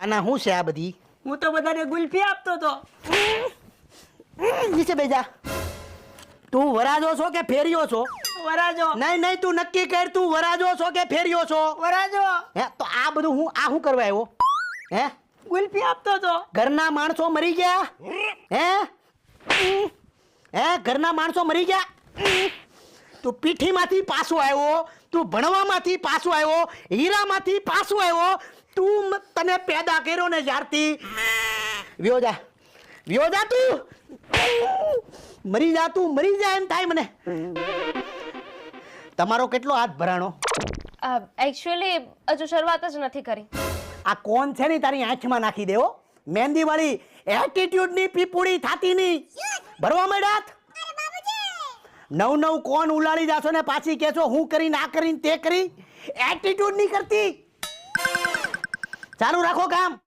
આના શું છે આ બધી? હું તો બધાને ગુલ્ફી આપતો તો. નીચે બેજા. તું વરાજો છો કે ફેરિયો છો? વરાજો. નહીં તું નક્કી કર, તું વરાજો છો કે ફેરિયો છો? વરાજો. હે તો આ બધું હું કરવા આવ્યો? હે ગુલ્ફી આપતો તો. ઘરના માણસો મરી ગયા? હે ઘરના માણસો મરી ગયા? તું પીઠીમાંથી પાછો આવ્યો, તું ભણવામાંથી પાછો આવ્યો, હીરામાંથી પાછો આવ્યો. તું તને પેદા કર્યો ને જ્યારથી વ્યો જા તું મરી જા એમ થાય મને. તમારો કેટલો હાથ ભરાણો? એકચ્યુઅલી હજુ શરૂઆત જ નથી કરી. આ કોણ છે ને તારી આંખમાં નાખી દેવો મહેંદી વાળી એટીટ્યુડ ની પીપુડી થાતી ની ભરવા માંડ્યા. નવ કોણ ઉલાડી જાશો ને પાછી કહેશો હું કરીને આ કરીને તે કરી. એટીટ્યુડ નહીં કરતી. ચાલુ રાખો કામ.